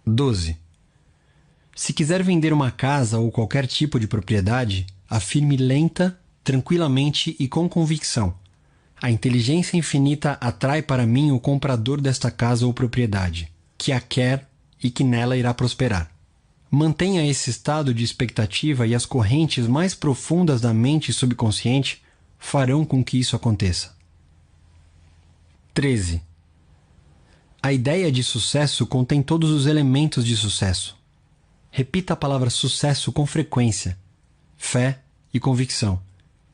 12. Se quiser vender uma casa ou qualquer tipo de propriedade, afirme lenta, tranquilamente e com convicção: a inteligência infinita atrai para mim o comprador desta casa ou propriedade, que a quer e que nela irá prosperar. Mantenha esse estado de expectativa e as correntes mais profundas da mente subconsciente farão com que isso aconteça. 13. A ideia de sucesso contém todos os elementos de sucesso. Repita a palavra sucesso com frequência, fé e convicção,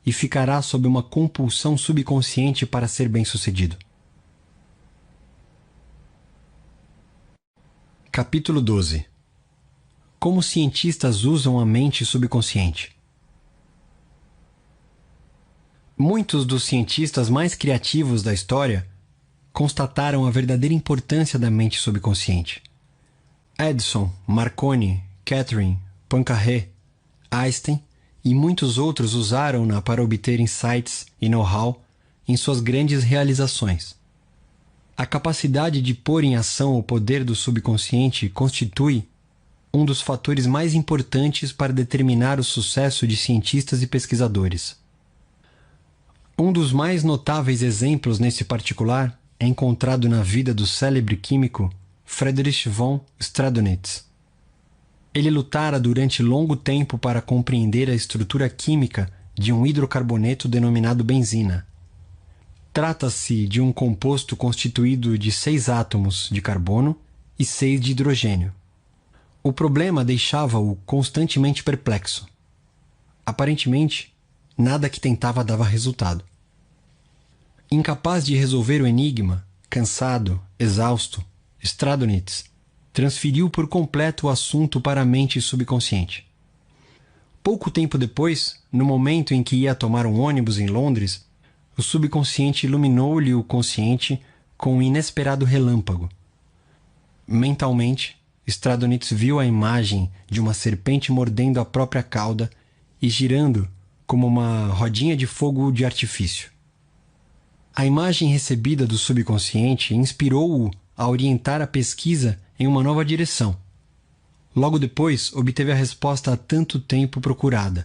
e ficará sob uma compulsão subconsciente para ser bem-sucedido. Capítulo 12. Como cientistas usam a mente subconsciente. Muitos dos cientistas mais criativos da história constataram a verdadeira importância da mente subconsciente. Edison, Marconi, Catherine, Poincaré, Einstein e muitos outros usaram-na para obter insights e know-how em suas grandes realizações. A capacidade de pôr em ação o poder do subconsciente constitui um dos fatores mais importantes para determinar o sucesso de cientistas e pesquisadores. Um dos mais notáveis exemplos nesse particular é encontrado na vida do célebre químico Friedrich von Stradonitz. Ele lutara durante longo tempo para compreender a estrutura química de um hidrocarboneto denominado benzina. Trata-se de um composto constituído de 6 átomos de carbono e 6 de hidrogênio. O problema deixava-o constantemente perplexo. Aparentemente, nada que tentava dava resultado. Incapaz de resolver o enigma, cansado, exausto, Stradonitz transferiu por completo o assunto para a mente subconsciente. Pouco tempo depois, no momento em que ia tomar um ônibus em Londres, o subconsciente iluminou-lhe o consciente com um inesperado relâmpago. Mentalmente, Stradonitz viu a imagem de uma serpente mordendo a própria cauda e girando como uma rodinha de fogo de artifício. A imagem recebida do subconsciente inspirou-o a orientar a pesquisa em uma nova direção. Logo depois, obteve a resposta há tanto tempo procurada,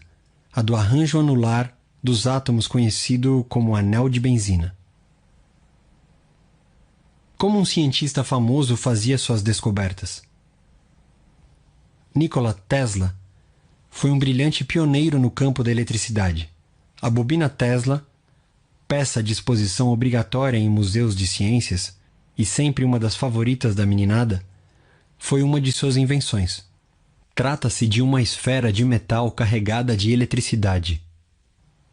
a do arranjo anular dos átomos conhecido como anel de benzina. Como um cientista famoso fazia suas descobertas? Nikola Tesla foi um brilhante pioneiro no campo da eletricidade. A bobina Tesla, peça de exposição obrigatória em museus de ciências e sempre uma das favoritas da meninada, foi uma de suas invenções. Trata-se de uma esfera de metal carregada de eletricidade.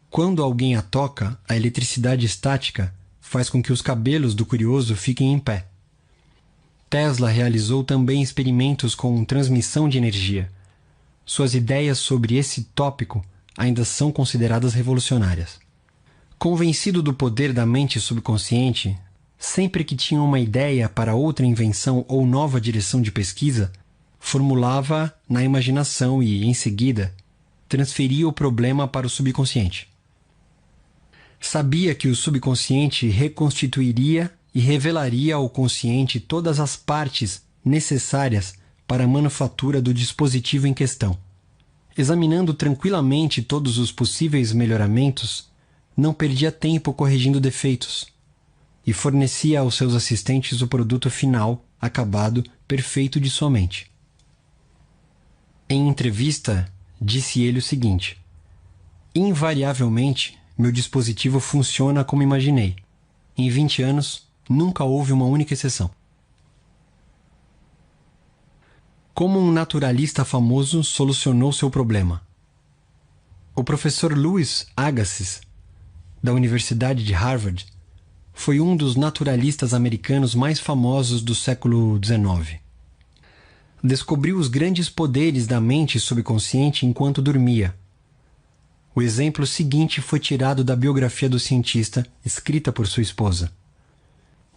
Quando alguém a toca, a eletricidade estática faz com que os cabelos do curioso fiquem em pé. Tesla realizou também experimentos com transmissão de energia. Suas ideias sobre esse tópico ainda são consideradas revolucionárias. Convencido do poder da mente subconsciente, sempre que tinha uma ideia para outra invenção ou nova direção de pesquisa, formulava-a na imaginação e, em seguida, transferia o problema para o subconsciente. Sabia que o subconsciente reconstituiria e revelaria ao consciente todas as partes necessárias para a manufatura do dispositivo em questão. Examinando tranquilamente todos os possíveis melhoramentos, não perdia tempo corrigindo defeitos e fornecia aos seus assistentes o produto final, acabado, perfeito de sua mente. Em entrevista, disse ele o seguinte: invariavelmente, meu dispositivo funciona como imaginei. Em 20 anos, nunca houve uma única exceção. Como um naturalista famoso solucionou seu problema? O professor Louis Agassiz, da Universidade de Harvard, foi um dos naturalistas americanos mais famosos do século XIX. Descobriu os grandes poderes da mente subconsciente enquanto dormia. O exemplo seguinte foi tirado da biografia do cientista, escrita por sua esposa.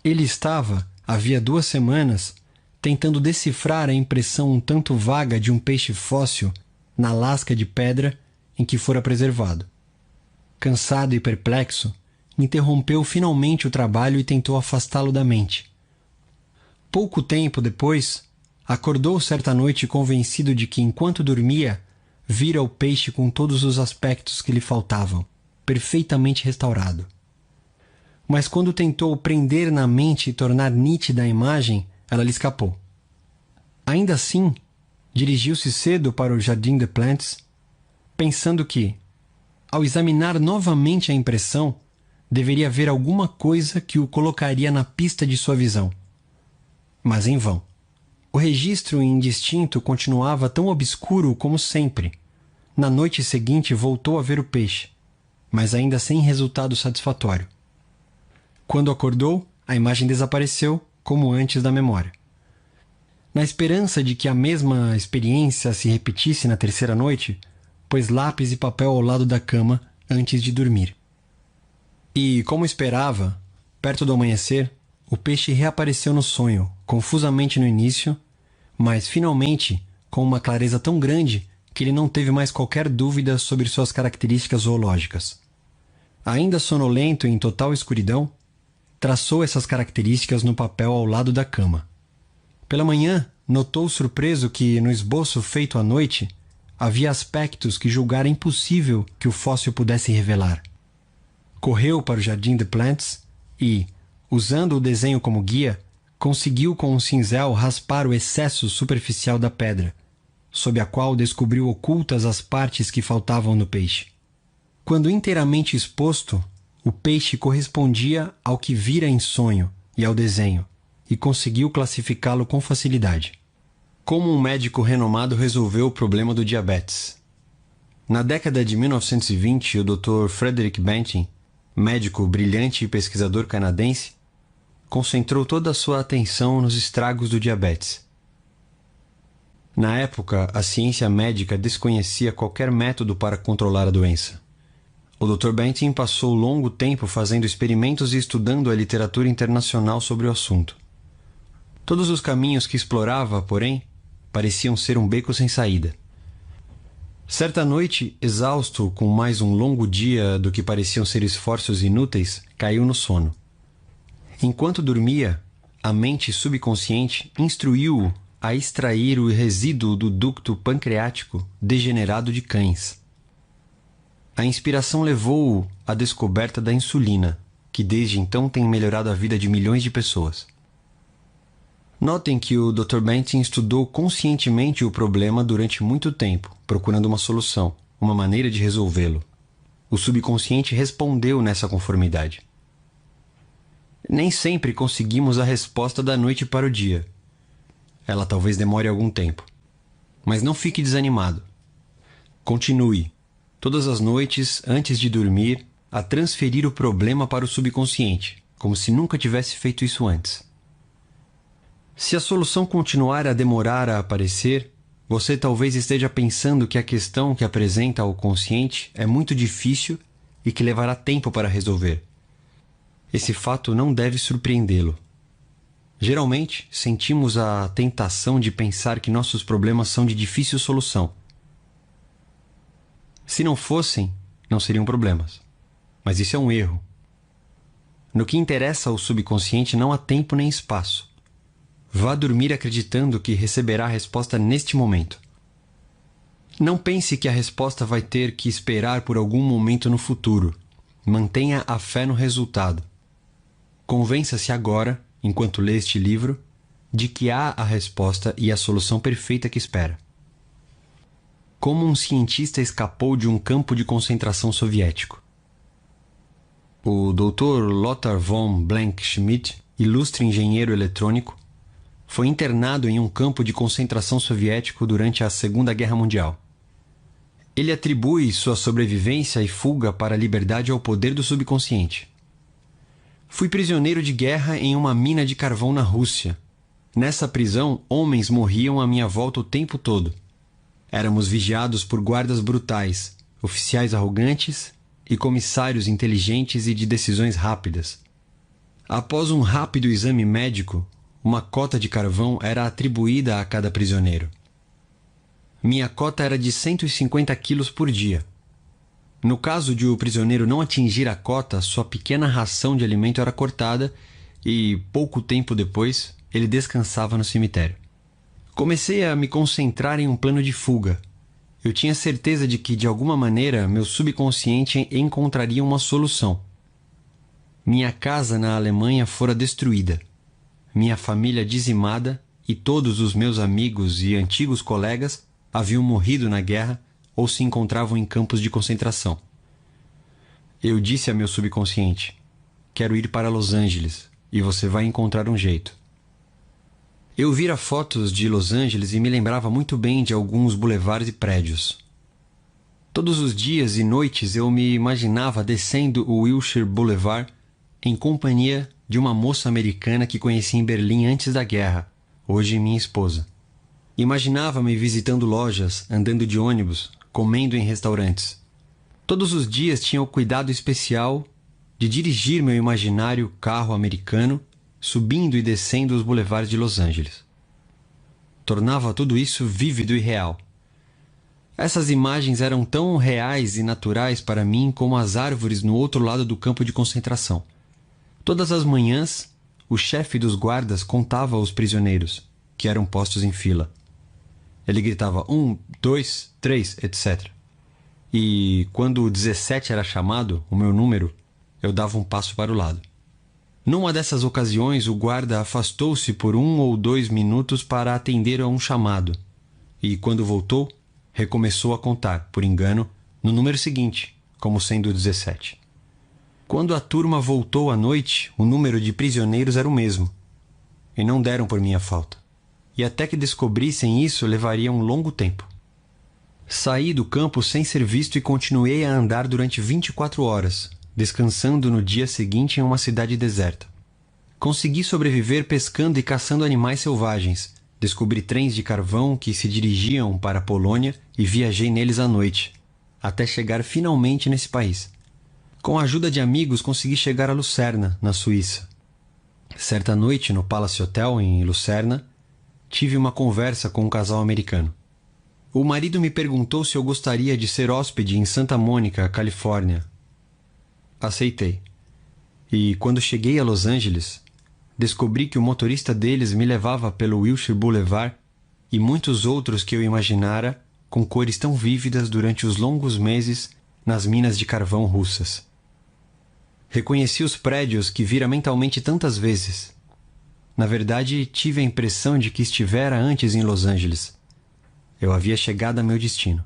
Ele estava, havia 2 semanas, tentando decifrar a impressão um tanto vaga de um peixe fóssil na lasca de pedra em que fora preservado. Cansado e perplexo, interrompeu finalmente o trabalho e tentou afastá-lo da mente. Pouco tempo depois, acordou certa noite convencido de que, enquanto dormia, vira o peixe com todos os aspectos que lhe faltavam, perfeitamente restaurado. Mas quando tentou prender na mente e tornar nítida a imagem, ela lhe escapou. Ainda assim, dirigiu-se cedo para o Jardim des Plantes, pensando que, ao examinar novamente a impressão, deveria haver alguma coisa que o colocaria na pista de sua visão. Mas em vão. O registro indistinto continuava tão obscuro como sempre. Na noite seguinte voltou a ver o peixe, mas ainda sem resultado satisfatório. Quando acordou, a imagem desapareceu, como antes da memória. Na esperança de que a mesma experiência se repetisse na terceira noite, pôs lápis e papel ao lado da cama antes de dormir. E, como esperava, perto do amanhecer, o peixe reapareceu no sonho, confusamente no início, mas finalmente com uma clareza tão grande que ele não teve mais qualquer dúvida sobre suas características zoológicas. Ainda sonolento e em total escuridão, traçou essas características no papel ao lado da cama. Pela manhã, notou surpreso que, no esboço feito à noite, havia aspectos que julgara impossível que o fóssil pudesse revelar. Correu para o Jardim des Plantes e, usando o desenho como guia, conseguiu com um cinzel raspar o excesso superficial da pedra, sob a qual descobriu ocultas as partes que faltavam no peixe. Quando inteiramente exposto, o peixe correspondia ao que vira em sonho e ao desenho, e conseguiu classificá-lo com facilidade. Como um médico renomado resolveu o problema do diabetes. Na década de 1920, o Dr. Frederick Banting, médico brilhante e pesquisador canadense, concentrou toda a sua atenção nos estragos do diabetes. Na época, a ciência médica desconhecia qualquer método para controlar a doença. O Dr. Banting passou longo tempo fazendo experimentos e estudando a literatura internacional sobre o assunto. Todos os caminhos que explorava, porém, pareciam ser um beco sem saída. Certa noite, exausto com mais um longo dia do que pareciam ser esforços inúteis, caiu no sono. Enquanto dormia, a mente subconsciente instruiu-o a extrair o resíduo do ducto pancreático degenerado de cães. A inspiração levou-o à descoberta da insulina, que desde então tem melhorado a vida de milhões de pessoas. Notem que o Dr. Banting estudou conscientemente o problema durante muito tempo, procurando uma solução, uma maneira de resolvê-lo. O subconsciente respondeu nessa conformidade. Nem sempre conseguimos a resposta da noite para o dia. Ela talvez demore algum tempo. Mas não fique desanimado. Continue, todas as noites, antes de dormir, a transferir o problema para o subconsciente, como se nunca tivesse feito isso antes. Se a solução continuar a demorar a aparecer, você talvez esteja pensando que a questão que apresenta ao consciente é muito difícil e que levará tempo para resolver. Esse fato não deve surpreendê-lo. Geralmente, sentimos a tentação de pensar que nossos problemas são de difícil solução. Se não fossem, não seriam problemas. Mas isso é um erro. No que interessa ao subconsciente não há tempo nem espaço. Vá dormir acreditando que receberá a resposta neste momento. Não pense que a resposta vai ter que esperar por algum momento no futuro. Mantenha a fé no resultado. Convença-se agora, enquanto lê este livro, de que há a resposta e a solução perfeita que espera. Como um cientista escapou de um campo de concentração soviético. O Dr. Lothar von Blank-Schmidt, ilustre engenheiro eletrônico, foi internado em um campo de concentração soviético durante a Segunda Guerra Mundial. Ele atribui sua sobrevivência e fuga para a liberdade ao poder do subconsciente. Fui prisioneiro de guerra em uma mina de carvão na Rússia. Nessa prisão, homens morriam à minha volta o tempo todo. Éramos vigiados por guardas brutais, oficiais arrogantes e comissários inteligentes e de decisões rápidas. Após um rápido exame médico, uma cota de carvão era atribuída a cada prisioneiro. Minha cota era de 150 quilos por dia. No caso de o prisioneiro não atingir a cota, sua pequena ração de alimento era cortada e, pouco tempo depois, ele descansava no cemitério. Comecei a me concentrar em um plano de fuga. Eu tinha certeza de que, de alguma maneira, meu subconsciente encontraria uma solução. Minha casa na Alemanha fora destruída, minha família dizimada e todos os meus amigos e antigos colegas haviam morrido na guerra ou se encontravam em campos de concentração. Eu disse a meu subconsciente: quero ir para Los Angeles e você vai encontrar um jeito. Eu vira fotos de Los Angeles e me lembrava muito bem de alguns bulevares e prédios. Todos os dias e noites eu me imaginava descendo o Wilshire Boulevard em companhia de uma moça americana que conheci em Berlim antes da guerra, hoje minha esposa. Imaginava-me visitando lojas, andando de ônibus, comendo em restaurantes. Todos os dias tinha o cuidado especial de dirigir meu imaginário carro americano, subindo e descendo os boulevards de Los Angeles. Tornava tudo isso vívido e real. Essas imagens eram tão reais e naturais para mim como as árvores no outro lado do campo de concentração. Todas as manhãs, o chefe dos guardas contava os prisioneiros, que eram postos em fila. Ele gritava 1, 2, 3, etc. E, quando o 17 era chamado, o meu número, eu dava um passo para o lado. Numa dessas ocasiões, o guarda afastou-se por 1 ou 2 minutos para atender a um chamado. E, quando voltou, recomeçou a contar, por engano, no número seguinte, como sendo o 17. Quando a turma voltou à noite, o número de prisioneiros era o mesmo. E não deram por minha falta. E até que descobrissem isso, levaria um longo tempo. Saí do campo sem ser visto e continuei a andar durante 24 horas, descansando no dia seguinte em uma cidade deserta. Consegui sobreviver pescando e caçando animais selvagens. Descobri trens de carvão que se dirigiam para a Polônia e viajei neles à noite, até chegar finalmente nesse país. Com a ajuda de amigos, consegui chegar a Lucerna, na Suíça. Certa noite, no Palace Hotel, em Lucerna, tive uma conversa com um casal americano. O marido me perguntou se eu gostaria de ser hóspede em Santa Mônica, Califórnia. Aceitei. E, quando cheguei a Los Angeles, descobri que o motorista deles me levava pelo Wilshire Boulevard e muitos outros que eu imaginara com cores tão vívidas durante os longos meses nas minas de carvão russas. Reconheci os prédios que vira mentalmente tantas vezes. Na verdade, tive a impressão de que estivera antes em Los Angeles. Eu havia chegado a meu destino.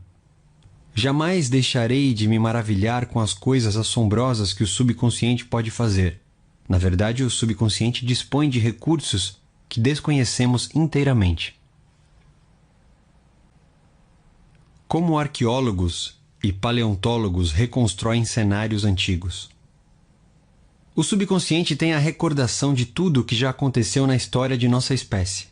Jamais deixarei de me maravilhar com as coisas assombrosas que o subconsciente pode fazer. Na verdade, o subconsciente dispõe de recursos que desconhecemos inteiramente. Como arqueólogos e paleontólogos reconstroem cenários antigos. O subconsciente tem a recordação de tudo o que já aconteceu na história de nossa espécie.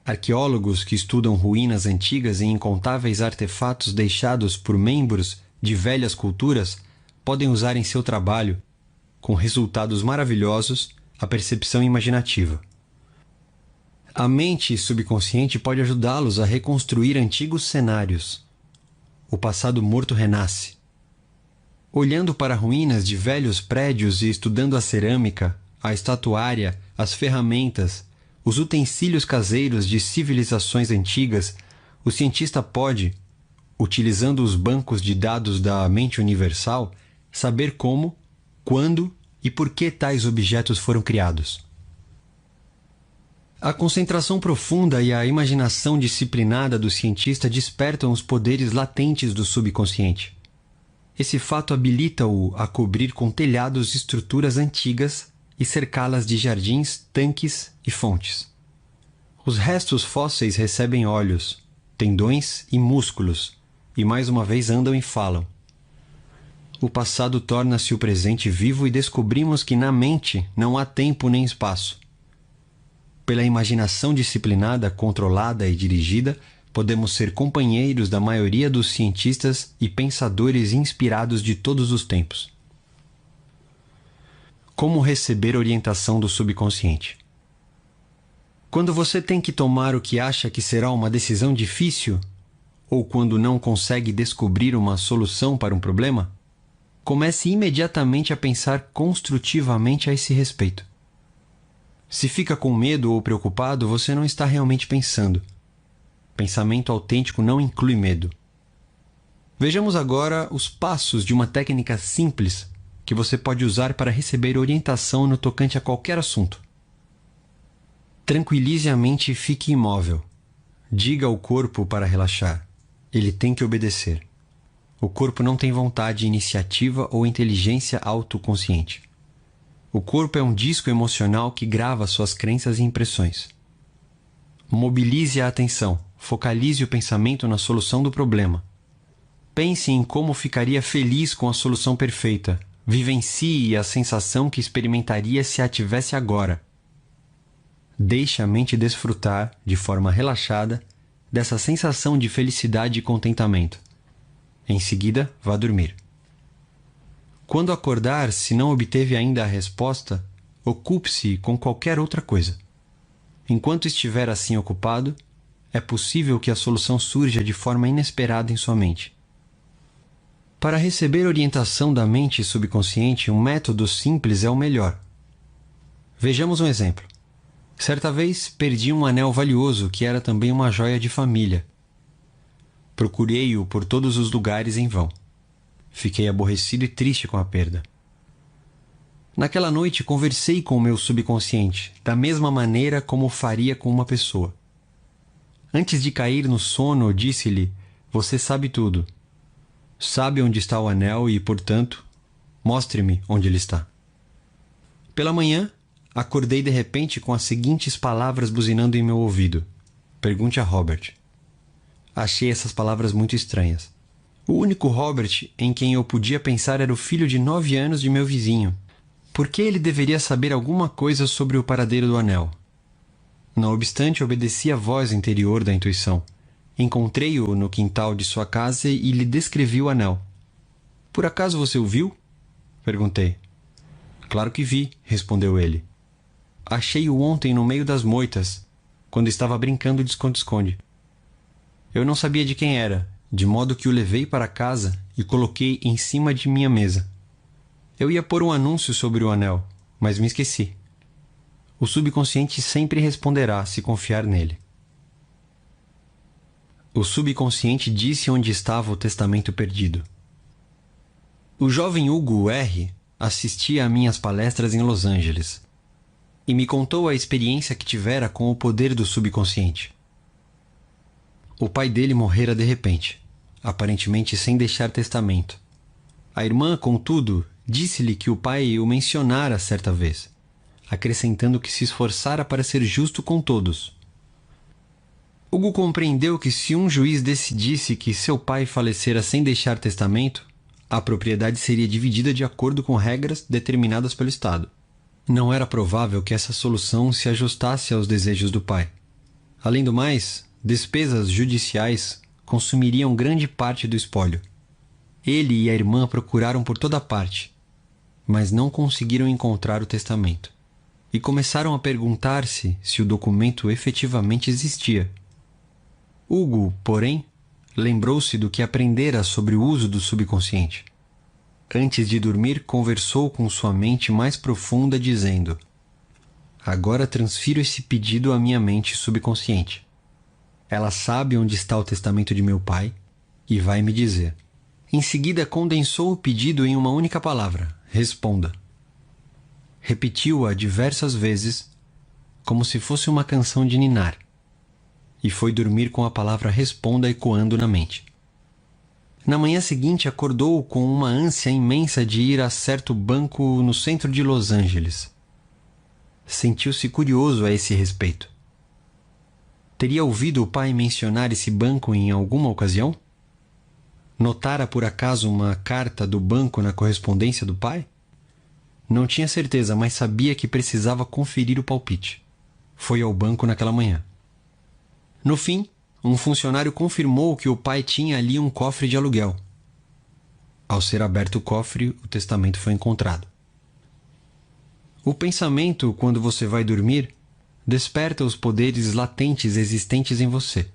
Arqueólogos que estudam ruínas antigas e incontáveis artefatos deixados por membros de velhas culturas podem usar em seu trabalho, com resultados maravilhosos, a percepção imaginativa. A mente subconsciente pode ajudá-los a reconstruir antigos cenários. O passado morto renasce. Olhando para ruínas de velhos prédios e estudando a cerâmica, a estatuária, as ferramentas, os utensílios caseiros de civilizações antigas, o cientista pode, utilizando os bancos de dados da mente universal, saber como, quando e por que tais objetos foram criados. A concentração profunda e a imaginação disciplinada do cientista despertam os poderes latentes do subconsciente. Esse fato habilita-o a cobrir com telhados estruturas antigas e cercá-las de jardins, tanques e fontes. Os restos fósseis recebem olhos, tendões e músculos, e mais uma vez andam e falam. O passado torna-se o presente vivo e descobrimos que na mente não há tempo nem espaço. Pela imaginação disciplinada, controlada e dirigida, podemos ser companheiros da maioria dos cientistas e pensadores inspirados de todos os tempos. Como receber orientação do subconsciente? Quando você tem que tomar o que acha que será uma decisão difícil, ou quando não consegue descobrir uma solução para um problema, comece imediatamente a pensar construtivamente a esse respeito. Se fica com medo ou preocupado, você não está realmente pensando. Pensamento autêntico não inclui medo. Vejamos agora os passos de uma técnica simples que você pode usar para receber orientação no tocante a qualquer assunto. Tranquilize a mente e fique imóvel. Diga ao corpo para relaxar. Ele tem que obedecer. O corpo não tem vontade, iniciativa ou inteligência autoconsciente. O corpo é um disco emocional que grava suas crenças e impressões. Mobilize a atenção. Focalize o pensamento na solução do problema. Pense em como ficaria feliz com a solução perfeita. Vivencie a sensação que experimentaria se a tivesse agora. Deixe a mente desfrutar, de forma relaxada, dessa sensação de felicidade e contentamento. Em seguida, vá dormir. Quando acordar, se não obteve ainda a resposta, ocupe-se com qualquer outra coisa. Enquanto estiver assim ocupado, é possível que a solução surja de forma inesperada em sua mente. Para receber orientação da mente subconsciente, um método simples é o melhor. Vejamos um exemplo. Certa vez, perdi um anel valioso que era também uma joia de família. Procurei-o por todos os lugares em vão. Fiquei aborrecido e triste com a perda. Naquela noite, conversei com o meu subconsciente, da mesma maneira como faria com uma pessoa. Antes de cair no sono, disse-lhe: "Você sabe tudo. Sabe onde está o anel e, portanto, mostre-me onde ele está." Pela manhã, acordei de repente com as seguintes palavras buzinando em meu ouvido. Pergunte a Robert. Achei essas palavras muito estranhas. O único Robert em quem eu podia pensar era o filho de 9 anos de meu vizinho. Por que ele deveria saber alguma coisa sobre o paradeiro do anel? Não obstante, obedeci à voz interior da intuição. Encontrei-o no quintal de sua casa e lhe descrevi o anel. "Por acaso você o viu?" perguntei. "Claro que vi", respondeu ele. "Achei-o ontem no meio das moitas, quando estava brincando de esconde-esconde. Eu não sabia de quem era, de modo que o levei para casa e coloquei em cima de minha mesa. Eu ia pôr um anúncio sobre o anel, mas me esqueci. O subconsciente sempre responderá se confiar nele." O subconsciente disse onde estava o testamento perdido. O jovem Hugo R. assistia a minhas palestras em Los Angeles e me contou a experiência que tivera com o poder do subconsciente. O pai dele morrera de repente, aparentemente sem deixar testamento. A irmã, contudo, disse-lhe que o pai o mencionara certa vez, acrescentando que se esforçara para ser justo com todos. Hugo compreendeu que se um juiz decidisse que seu pai falecera sem deixar testamento, a propriedade seria dividida de acordo com regras determinadas pelo Estado. Não era provável que essa solução se ajustasse aos desejos do pai. Além do mais, despesas judiciais consumiriam grande parte do espólio. Ele e a irmã procuraram por toda parte, mas não conseguiram encontrar o testamento. E começaram a perguntar-se se o documento efetivamente existia. Hugo, porém, lembrou-se do que aprendera sobre o uso do subconsciente. Antes de dormir, conversou com sua mente mais profunda, dizendo: "Agora transfiro esse pedido à minha mente subconsciente. Ela sabe onde está o testamento de meu pai e vai me dizer." Em seguida, condensou o pedido em uma única palavra: "Responda." Repetiu-a diversas vezes, como se fosse uma canção de ninar, e foi dormir com a palavra "responda" ecoando na mente. Na manhã seguinte, acordou com uma ânsia imensa de ir a certo banco no centro de Los Angeles. Sentiu-se curioso a esse respeito. Teria ouvido o pai mencionar esse banco em alguma ocasião? Notara por acaso uma carta do banco na correspondência do pai? Não tinha certeza, mas sabia que precisava conferir o palpite. Foi ao banco naquela manhã. No fim, um funcionário confirmou que o pai tinha ali um cofre de aluguel. Ao ser aberto o cofre, o testamento foi encontrado. O pensamento, quando você vai dormir, desperta os poderes latentes existentes em você.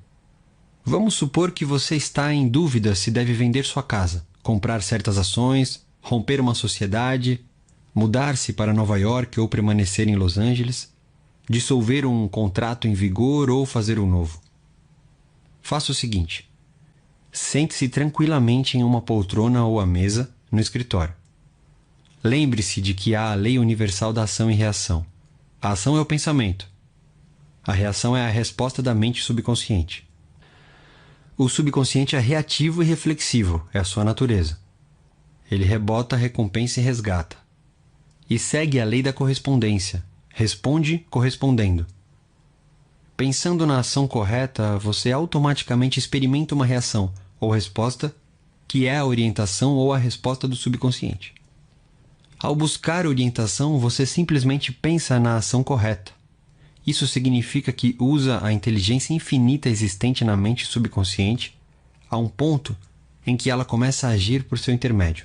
Vamos supor que você está em dúvida se deve vender sua casa, comprar certas ações, romper uma sociedade, mudar-se para Nova York ou permanecer em Los Angeles, dissolver um contrato em vigor ou fazer um novo. Faça o seguinte: sente-se tranquilamente em uma poltrona ou à mesa no escritório. Lembre-se de que há a lei universal da ação e reação. A ação é o pensamento. A reação é a resposta da mente subconsciente. O subconsciente é reativo e reflexivo, é a sua natureza. Ele rebota, recompensa e resgata. E segue a lei da correspondência. Responde correspondendo. Pensando na ação correta, você automaticamente experimenta uma reação ou resposta que é a orientação ou a resposta do subconsciente. Ao buscar orientação, você simplesmente pensa na ação correta. Isso significa que usa a inteligência infinita existente na mente subconsciente a um ponto em que ela começa a agir por seu intermédio.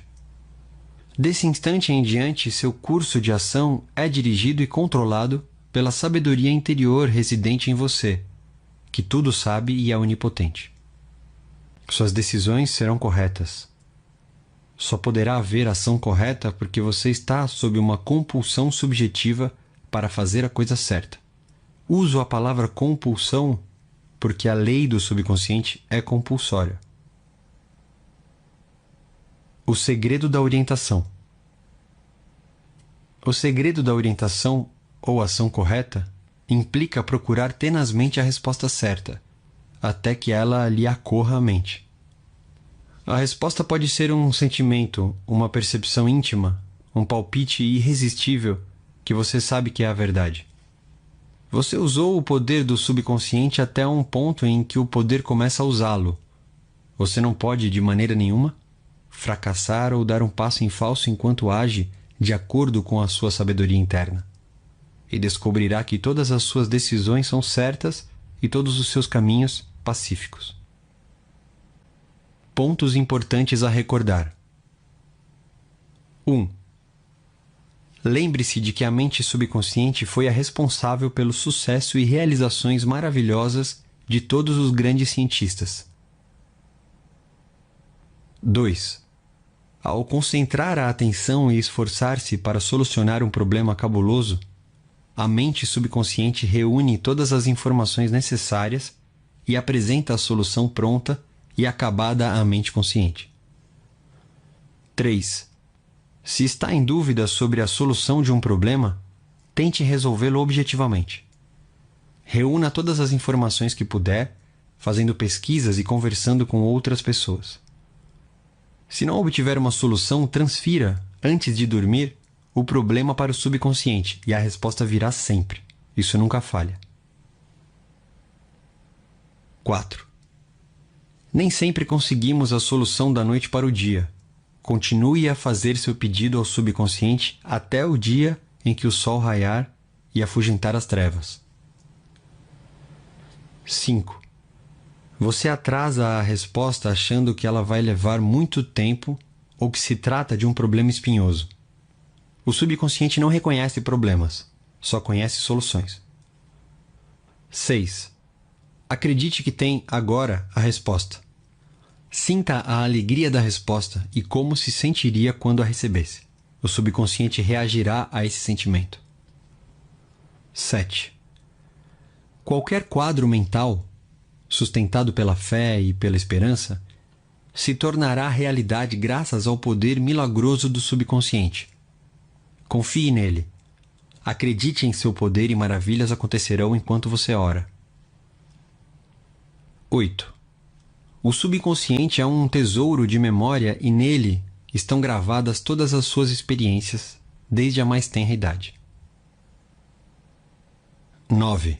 Desse instante em diante, seu curso de ação é dirigido e controlado pela sabedoria interior residente em você, que tudo sabe e é onipotente. Suas decisões serão corretas. Só poderá haver ação correta porque você está sob uma compulsão subjetiva para fazer a coisa certa. Uso a palavra compulsão porque a lei do subconsciente é compulsória. O segredo da orientação. O segredo da orientação ou ação correta implica procurar tenazmente a resposta certa, até que ela lhe acorra à mente. A resposta pode ser um sentimento, uma percepção íntima, um palpite irresistível que você sabe que é a verdade. Você usou o poder do subconsciente até um ponto em que o poder começa a usá-lo. Você não pode, de maneira nenhuma, fracassar ou dar um passo em falso enquanto age de acordo com a sua sabedoria interna. E descobrirá que todas as suas decisões são certas e todos os seus caminhos pacíficos. Pontos importantes a recordar. 1. Lembre-se de que a mente subconsciente foi a responsável pelo sucesso e realizações maravilhosas de todos os grandes cientistas. 2. Ao concentrar a atenção e esforçar-se para solucionar um problema cabuloso, a mente subconsciente reúne todas as informações necessárias e apresenta a solução pronta e acabada à mente consciente. 3. Se está em dúvida sobre a solução de um problema, tente resolvê-lo objetivamente. Reúna todas as informações que puder, fazendo pesquisas e conversando com outras pessoas. Se não obtiver uma solução, transfira, antes de dormir, o problema para o subconsciente e a resposta virá sempre. Isso nunca falha. 4. Nem sempre conseguimos a solução da noite para o dia. Continue a fazer seu pedido ao subconsciente até o dia em que o sol raiar e afugentar as trevas. 5. Você atrasa a resposta achando que ela vai levar muito tempo ou que se trata de um problema espinhoso. O subconsciente não reconhece problemas, só conhece soluções. 6. Acredite que tem agora a resposta. Sinta a alegria da resposta e como se sentiria quando a recebesse. O subconsciente reagirá a esse sentimento. 7. Qualquer quadro mental, sustentado pela fé e pela esperança, se tornará realidade graças ao poder milagroso do subconsciente. Confie nele. Acredite em seu poder e maravilhas acontecerão enquanto você ora. 8. O subconsciente é um tesouro de memória e nele estão gravadas todas as suas experiências, desde a mais tenra idade. 9.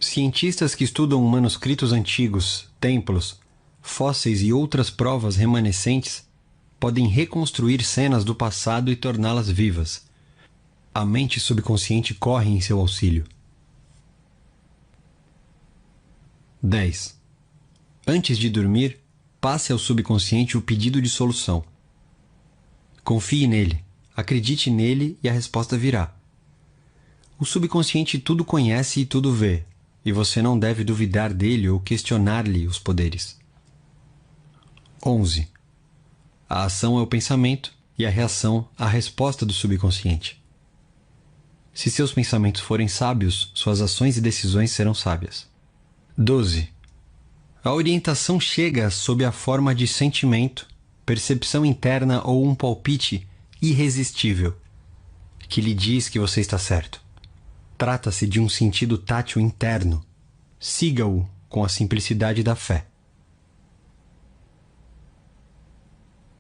Cientistas que estudam manuscritos antigos, templos, fósseis e outras provas remanescentes podem reconstruir cenas do passado e torná-las vivas. A mente subconsciente corre em seu auxílio. 10. Antes de dormir, passe ao subconsciente o pedido de solução. Confie nele, acredite nele e a resposta virá. O subconsciente tudo conhece e tudo vê, e você não deve duvidar dele ou questionar-lhe os poderes. 11. A ação é o pensamento e a reação a resposta do subconsciente. Se seus pensamentos forem sábios, suas ações e decisões serão sábias. 12. A orientação chega sob a forma de sentimento, percepção interna ou um palpite irresistível, que lhe diz que você está certo. Trata-se de um sentido tátil interno. Siga-o com a simplicidade da fé.